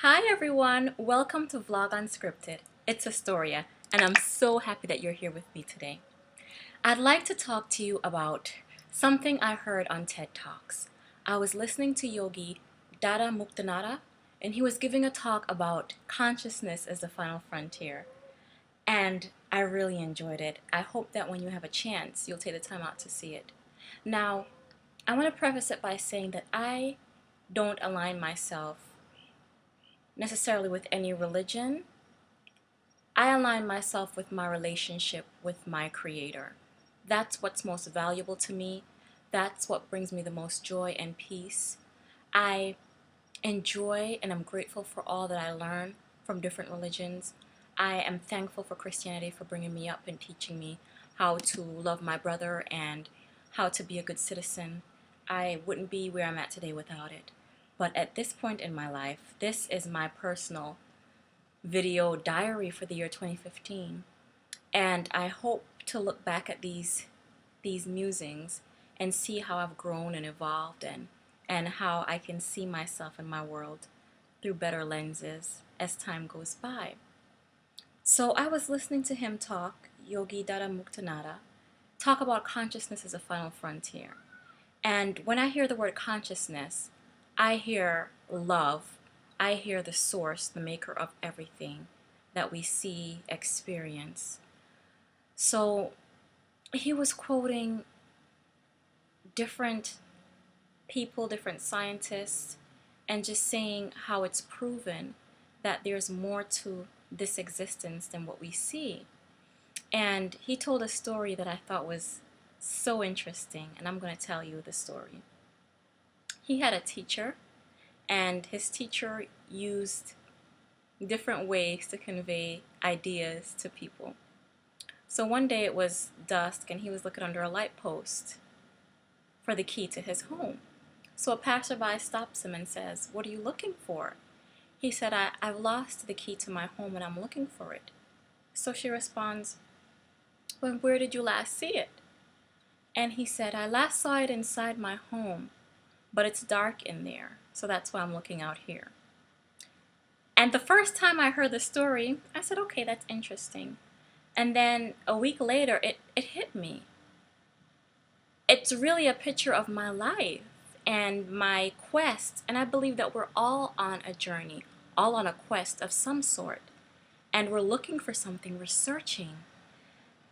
Hi everyone, welcome to Vlog Unscripted. It's Astoria, and I'm so happy that you're here with me today. I'd like to talk to you about something I heard on TED Talks. I was listening to Yogi Dada Muktanada, and he was giving a talk about consciousness as the final frontier. And I really enjoyed it. I hope that when you have a chance, you'll take the time out to see it. Now, I want to preface it by saying that I don't align myself necessarily with any religion. I align myself with my relationship with my Creator. That's what's most valuable to me. That's what brings me the most joy and peace. I enjoy and I'm grateful for all that I learn from different religions. I am thankful for Christianity for bringing me up and teaching me how to love my brother and how to be a good citizen. I wouldn't be where I'm at today without it. But at this point in my life, this is my personal video diary for the year 2015, and I hope to look back at these musings and see how I've grown and evolved and how I can see myself and my world through better lenses as time goes by. So I was listening to him talk, Yogi Dada Muktanada, talk about consciousness as a final frontier. And when I hear the word consciousness, I hear love. I hear the source, the maker of everything that we see, experience. So he was quoting different people, different scientists, and just saying how it's proven that there's more to this existence than what we see. And he told a story that I thought was so interesting, and I'm going to tell you the story. He had a teacher, and his teacher used different ways to convey ideas to people. So one day it was dusk, and he was looking under a light post for the key to his home. So a passerby stops him and says, "What are you looking for?" He said, I've lost the key to my home and I'm looking for it. So she responds, "Well, where did you last see it?" And he said, "I last saw it inside my home, but it's dark in there, so that's why I'm looking out here." And the first time I heard the story, I said, okay, that's interesting. And then a week later, it hit me. It's really a picture of my life and my quest, and I believe that we're all on a journey, all on a quest of some sort, and we're looking for something, we're searching.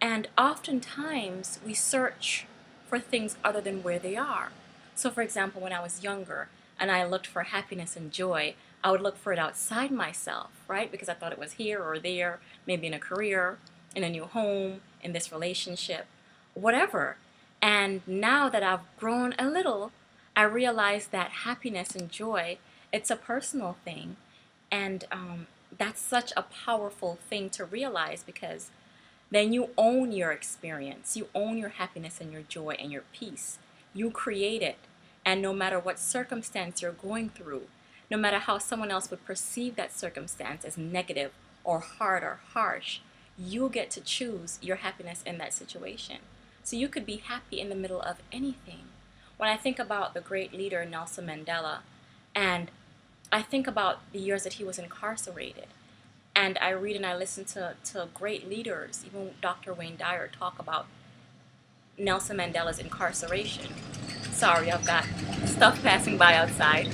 And oftentimes, we search for things other than where they are. So for example, when I was younger and I looked for happiness and joy, I would look for it outside myself, right? Because I thought it was here or there, maybe in a career, in a new home, in this relationship, whatever. And now that I've grown a little, I realize that happiness and joy, it's a personal thing. And that's such a powerful thing to realize, because then you own your experience. You own your happiness and your joy and your peace. You create it. And no matter what circumstance you're going through, no matter how someone else would perceive that circumstance as negative or hard or harsh, you get to choose your happiness in that situation. So you could be happy in the middle of anything. When I think about the great leader Nelson Mandela, and I think about the years that he was incarcerated, and I read and I listen to great leaders, even Dr. Wayne Dyer, talk about Nelson Mandela's incarceration. Sorry, I've got stuff passing by outside.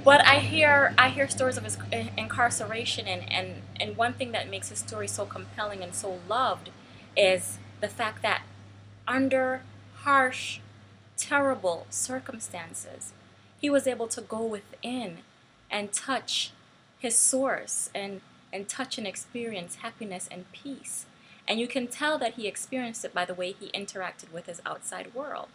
But I hear stories of his incarceration, and one thing that makes his story so compelling and so loved is the fact that under harsh, terrible circumstances, he was able to go within and touch his source and touch and experience happiness and peace. And you can tell that he experienced it by the way he interacted with his outside world.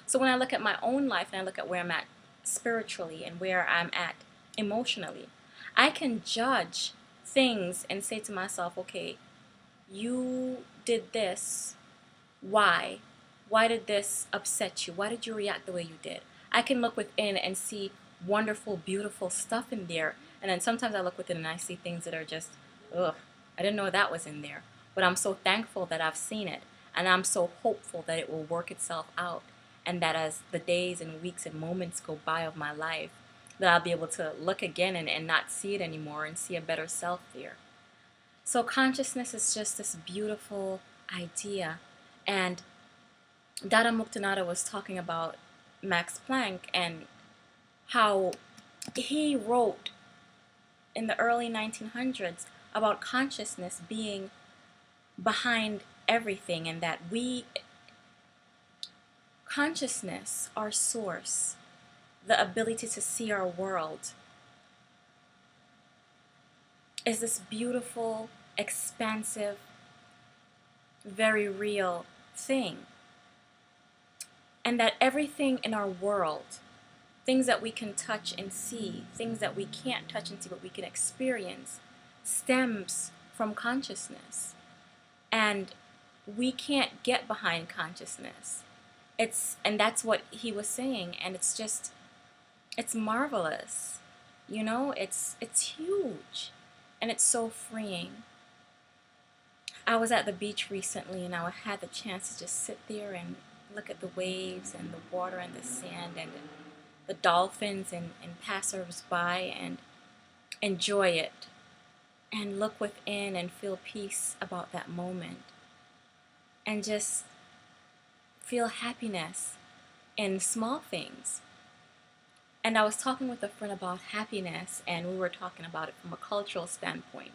So when I look at my own life and I look at where I'm at spiritually and where I'm at emotionally, I can judge things and say to myself, okay, you did this. Why? Why did this upset you? Why did you react the way you did? I can look within and see wonderful, beautiful stuff in there. And then sometimes I look within and I see things that are just, ugh, I didn't know that was in there. But I'm so thankful that I've seen it. And I'm so hopeful that it will work itself out. And that as the days and weeks and moments go by of my life, that I'll be able to look again and not see it anymore and see a better self there. So consciousness is just this beautiful idea. And Dada Muktanada was talking about Max Planck and how he wrote in the early 1900s about consciousness being behind everything, and that consciousness, our source, the ability to see our world, is this beautiful, expansive, very real thing. And that everything in our world, things that we can touch and see, things that we can't touch and see but we can experience, stems from consciousness. And we can't get behind consciousness. And that's what he was saying, and it's marvelous. You know, it's huge, and it's so freeing. I was at the beach recently, and I had the chance to just sit there and look at the waves and the water and the sand and the dolphins and passers-by, and enjoy it and look within and feel peace about that moment and just feel happiness in small things. And I was talking with a friend about happiness, and we were talking about it from a cultural standpoint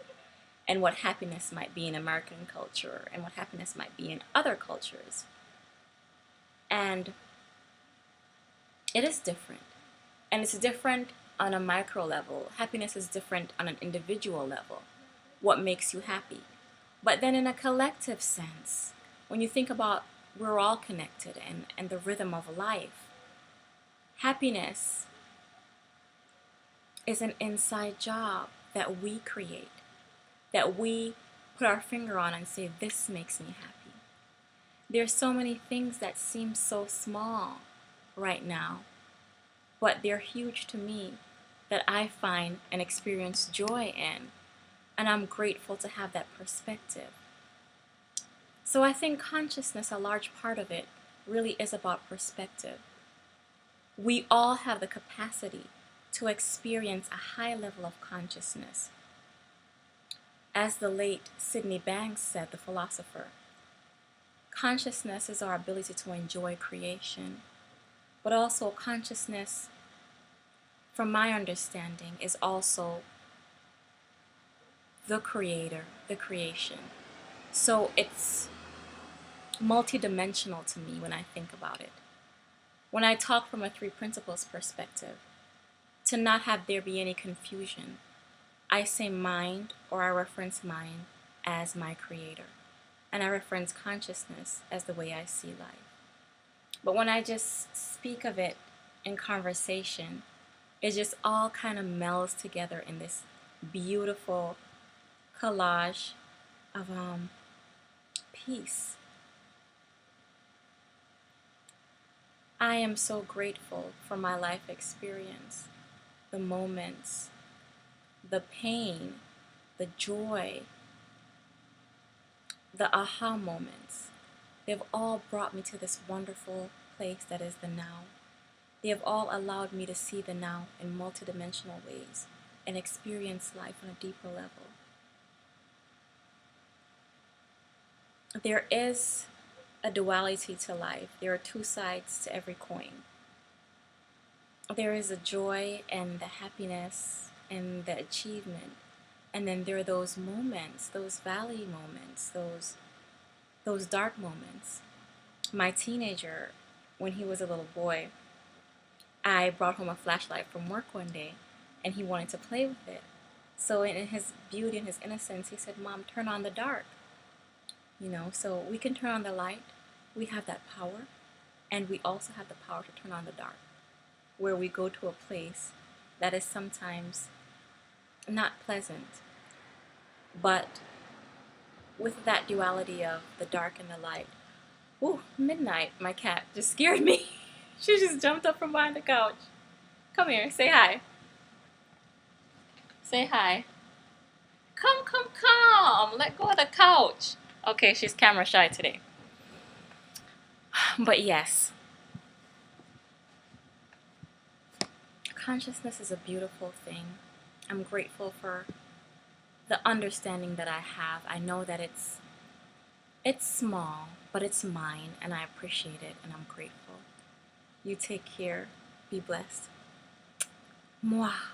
and what happiness might be in American culture and what happiness might be in other cultures. And it is different. And it's different on a micro level. Happiness is different on an individual level. What makes you happy? But then in a collective sense, when you think about we're all connected and the rhythm of life, happiness is an inside job that we create, that we put our finger on and say, this makes me happy. There's so many things that seem so small right now, but they're huge to me, that I find and experience joy in, and I'm grateful to have that perspective. So I think consciousness, a large part of it, really is about perspective. We all have the capacity to experience a high level of consciousness. As the late Sydney Banks said, the philosopher, consciousness is our ability to enjoy creation, but also consciousness, from my understanding, is also the creator, the creation. So it's multidimensional to me when I think about it. When I talk from a three principles perspective, to not have there be any confusion, I say mind, or I reference mind as my creator, and I reference consciousness as the way I see life. But when I just speak of it in conversation, it just all kind of melds together in this beautiful collage of peace. I am so grateful for my life experience, the moments, the pain, the joy, the aha moments. They've all brought me to this wonderful place that is the now. They have all allowed me to see the now in multidimensional ways and experience life on a deeper level. There is a duality to life. There are two sides to every coin. There is a joy and the happiness and the achievement. And then there are those moments, those valley moments, those dark moments. My teenager, when he was a little boy, I brought home a flashlight from work one day, and he wanted to play with it. So in his beauty and his innocence, he said, "Mom, turn on the dark." You know, so we can turn on the light. We have that power, and we also have the power to turn on the dark, where we go to a place that is sometimes not pleasant, but with that duality of the dark and the light. Ooh, midnight, my cat just scared me. She just jumped up from behind the couch. Come here, say hi. Say hi. Come. Let go of the couch. Okay, she's camera shy today. But yes, consciousness is a beautiful thing. I'm grateful for the understanding that I have. I know that it's small, but it's mine, and I appreciate it, and I'm grateful. You take care. Be blessed. Mwah.